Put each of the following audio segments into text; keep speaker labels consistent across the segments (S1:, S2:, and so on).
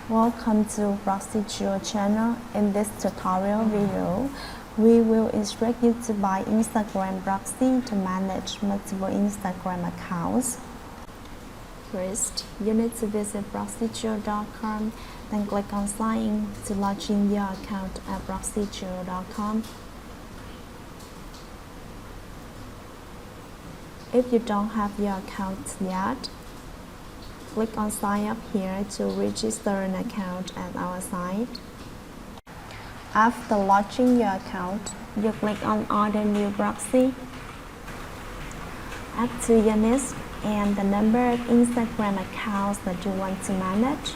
S1: Welcome to Proxy channel. In this tutorial video, we will instruct you to buy Instagram proxy to manage multiple Instagram accounts. First, you need to visit proxy.com, then click on sign in to log in your account at proxy.com. If you don't have your account yet, click on sign up here to register an account at our site. After launching your account, you click on order new proxy. Add to your list and the number of Instagram accounts that you want to manage.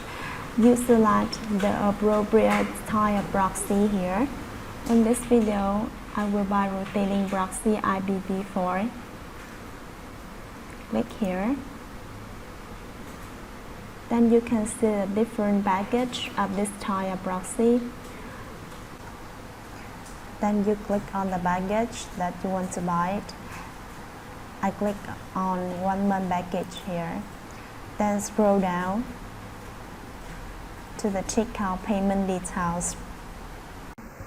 S1: You select the appropriate type of proxy here. In this video, I will buy rotating proxy IPv4. Click here. Then you can see the different package of this type of proxy. Then you click on the package that you want to buy it. I click on 1 month package here. Then scroll down to the checkout payment details.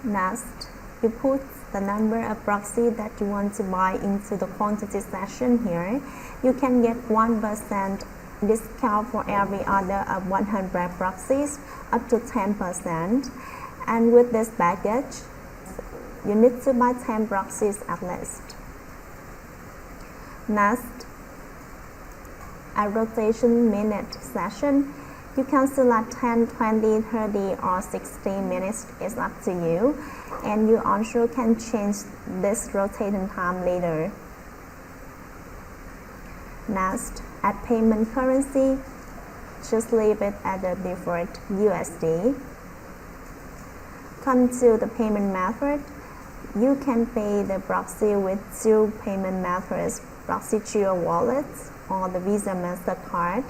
S1: Next, you put the number of proxy that you want to buy into the quantity section here. You can get 1% discount for every order of 100 proxies, up to 10%. And with this package, you need to buy 10 proxies at least. Next, a rotation minute session. You can select 10, 20, 30, or 60 minutes. It's up to you. And you also can change this rotating time later. Next, add payment currency. Just leave it at the default USD. Come to the payment method. You can pay the proxy with 2 payment methods, proxy wallet or the Visa MasterCard.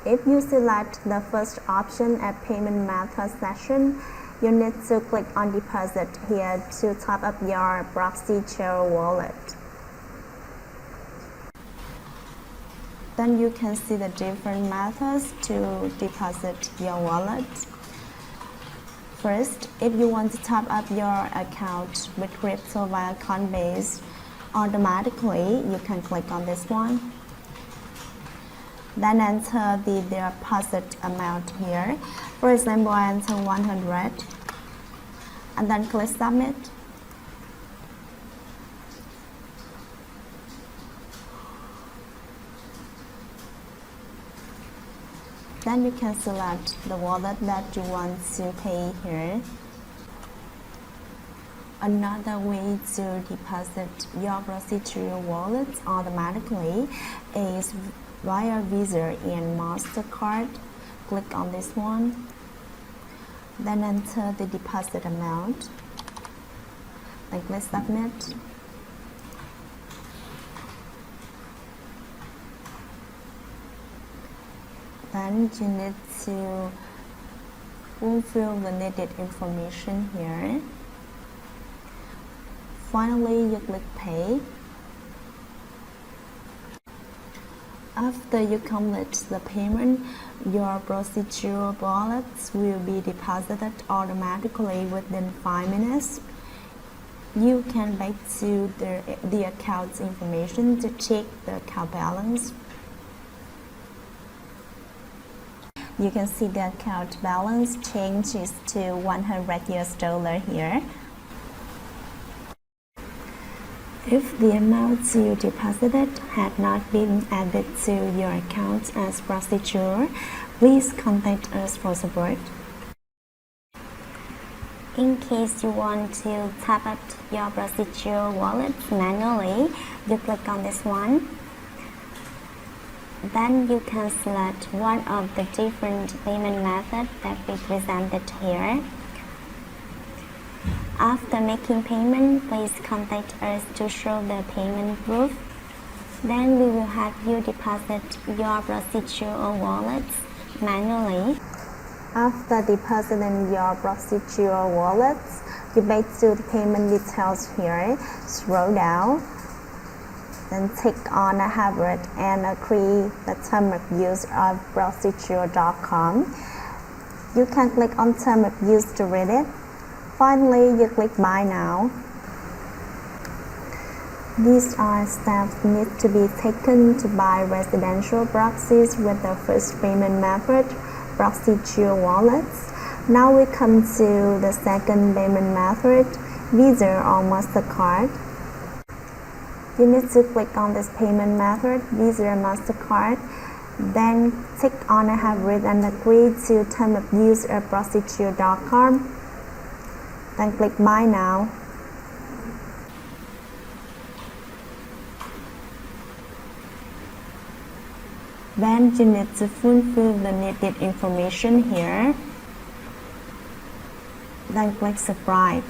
S1: If you select the first option at payment method section, you need to click on deposit here to top up your proxy wallet. Then you can see the different methods to deposit your wallet. First, if you want to top up your account with crypto via Coinbase automatically, you can click on this one. Then enter the deposit amount here. For example, I enter 100 and then click submit. Then you can select the wallet that you want to pay here. Another way to deposit your procedural wallet automatically is via Visa and MasterCard. Click on this one. Then enter the deposit amount. Then click submit. Then you need to fulfill the needed information here. Finally, you click pay. After you complete the payment, your procedural wallets will be deposited automatically within 5 minutes. You can back to the account's information to check the account balance. You can see the account balance changes to $100 here. If the amount you deposited had not been added to your account as procedure, please contact us for support. In case you want to top up your procedure wallet manually, you click on this one. Then you can select one of the different payment methods that we presented here. After making payment, please contact us to show the payment proof. Then we will have you deposit your procedural wallets manually. After depositing your procedural wallets, you back to the payment details here. Scroll down. Then click on Have it and agree the term of use of proxy.com. You can click on term of use to read it. Finally, you click buy now. These are steps need to be taken to buy residential proxies with the first payment method, proxy wallets. Now we come to the second payment method, Visa or MasterCard. You need to click on this payment method, Visa or MasterCard. Then tick on I have read and agree to term of use or proxy.com. Then click buy now. Then you need to fulfill the needed information here. Then click subscribe.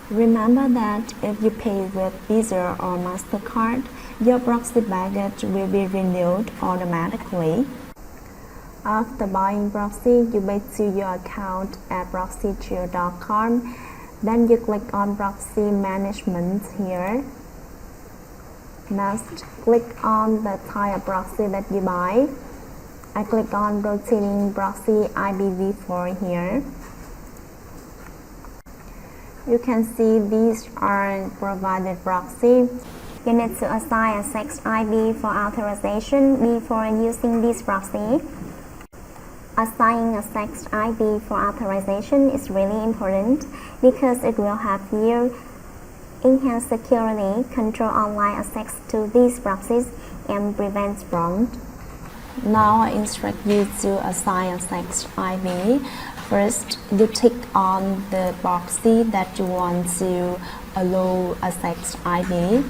S1: Remember that if you pay with Visa or MasterCard, your proxy baggage will be renewed automatically. After buying proxy, you back to your account at proxy.com. Then you click on proxy management here. Next, click on the type of proxy that you buy. I click on rotating proxy IPv4 here. You can see these are provided proxy. You need to assign a sex ID for authorization before using this proxy. Assigning a sex ID for authorization is really important because it will help you enhance security, control online access to these proxies, and prevent fraud. Now I instruct you to assign a sex ID. First, you tick on the proxy that you want to allow a sex ID.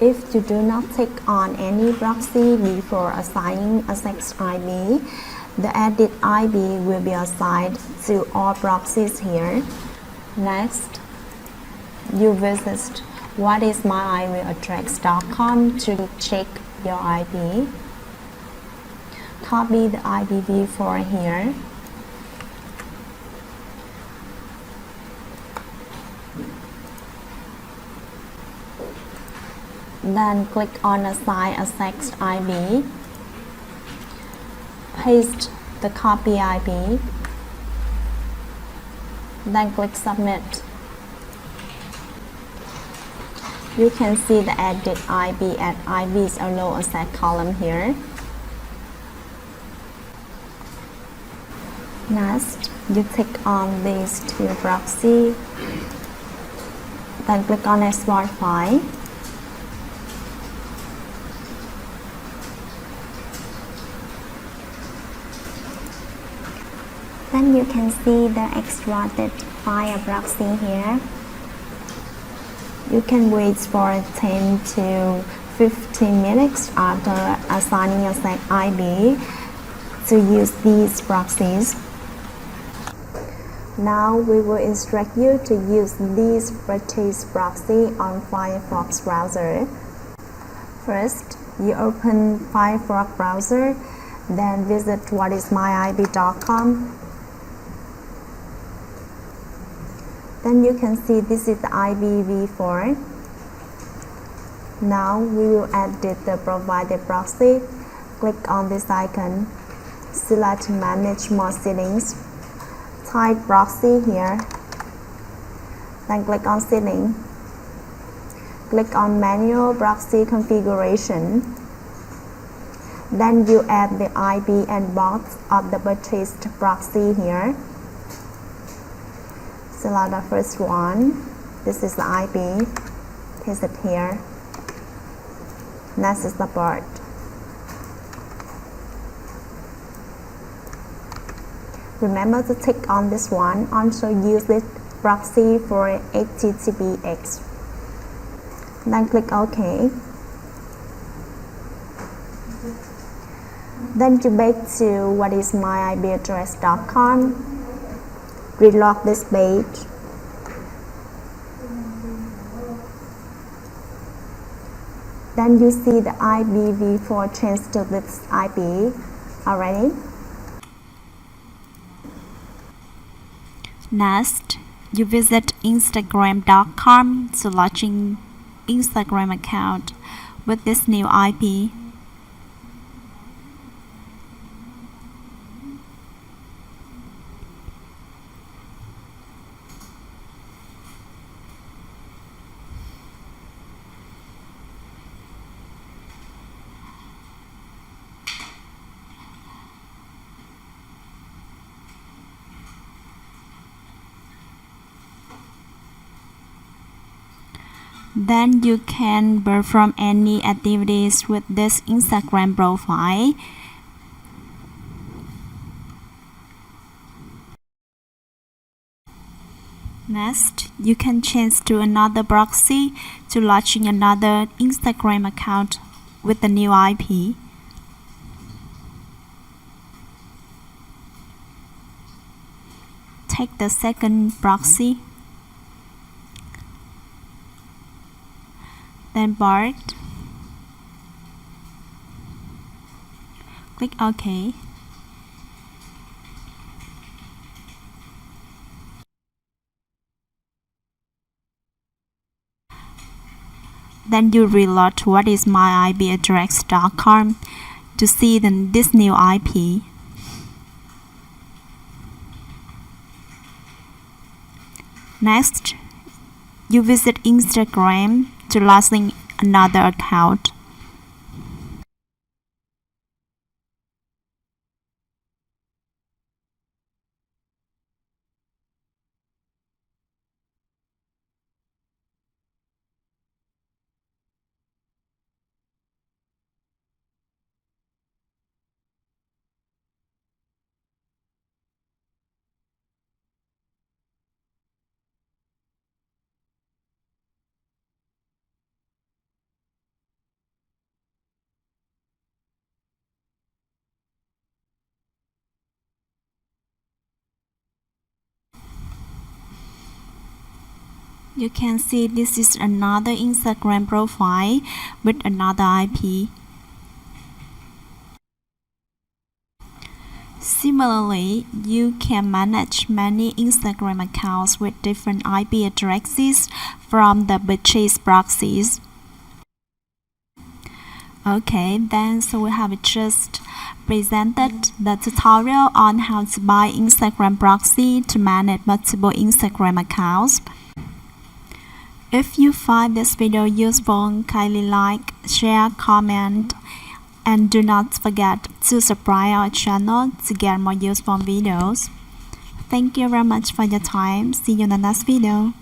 S1: If you do not tick on any proxy before assigning a sex ID, the edit ID will be assigned to all proxies here. Next, you visit whatismyimaddress.com to check your ID. Copy the IPv4 here. Then click on assign a sex ID. Paste the copy IP. Then click submit. You can see the edit IP at IP's allow access column here. Next, you tick on these two proxy. Then click on export file. Then you can see the extracted file proxy here. You can wait for 10 to 15 minutes after assigning a set ID to use these proxies. Now we will instruct you to use this purchase proxy on Firefox browser. First, you open Firefox browser, then visit whatismyib.com. Then you can see this is the IPv4. Now we will edit the provided proxy. Click on this icon. Select Manage More Settings. Type proxy here. Then click on Setting. Click on Manual Proxy Configuration. Then you add the IP and box of the purchased proxy here. Select the first one. This is the IP. Paste it here. Next is the port. Remember to tick on this one. Also use this proxy for HTTPS. Then click OK. Then you back to whatismyimaddress.com. Reload this page. Then you see the IPv4 changed to this IP already.
S2: Next, you visit Instagram.com to launching Instagram account with this new IP. Then you can perform any activities with this Instagram profile. Next, you can change to another proxy to launching another Instagram account with the new IP. Take the second proxy, then board, click OK. Then you reload whatismyipaddress.com to see this new IP. Next, you visit Instagram to launch another account. You can see this is another Instagram profile with another IP. Similarly, you can manage many Instagram accounts with different IP addresses from the purchase proxies. Okay, then so we have just presented the tutorial on how to buy Instagram proxy to manage multiple Instagram accounts. If you find this video useful, kindly like, share, comment, and do not forget to subscribe our channel to get more useful videos. Thank you very much for your time. See you in the next video.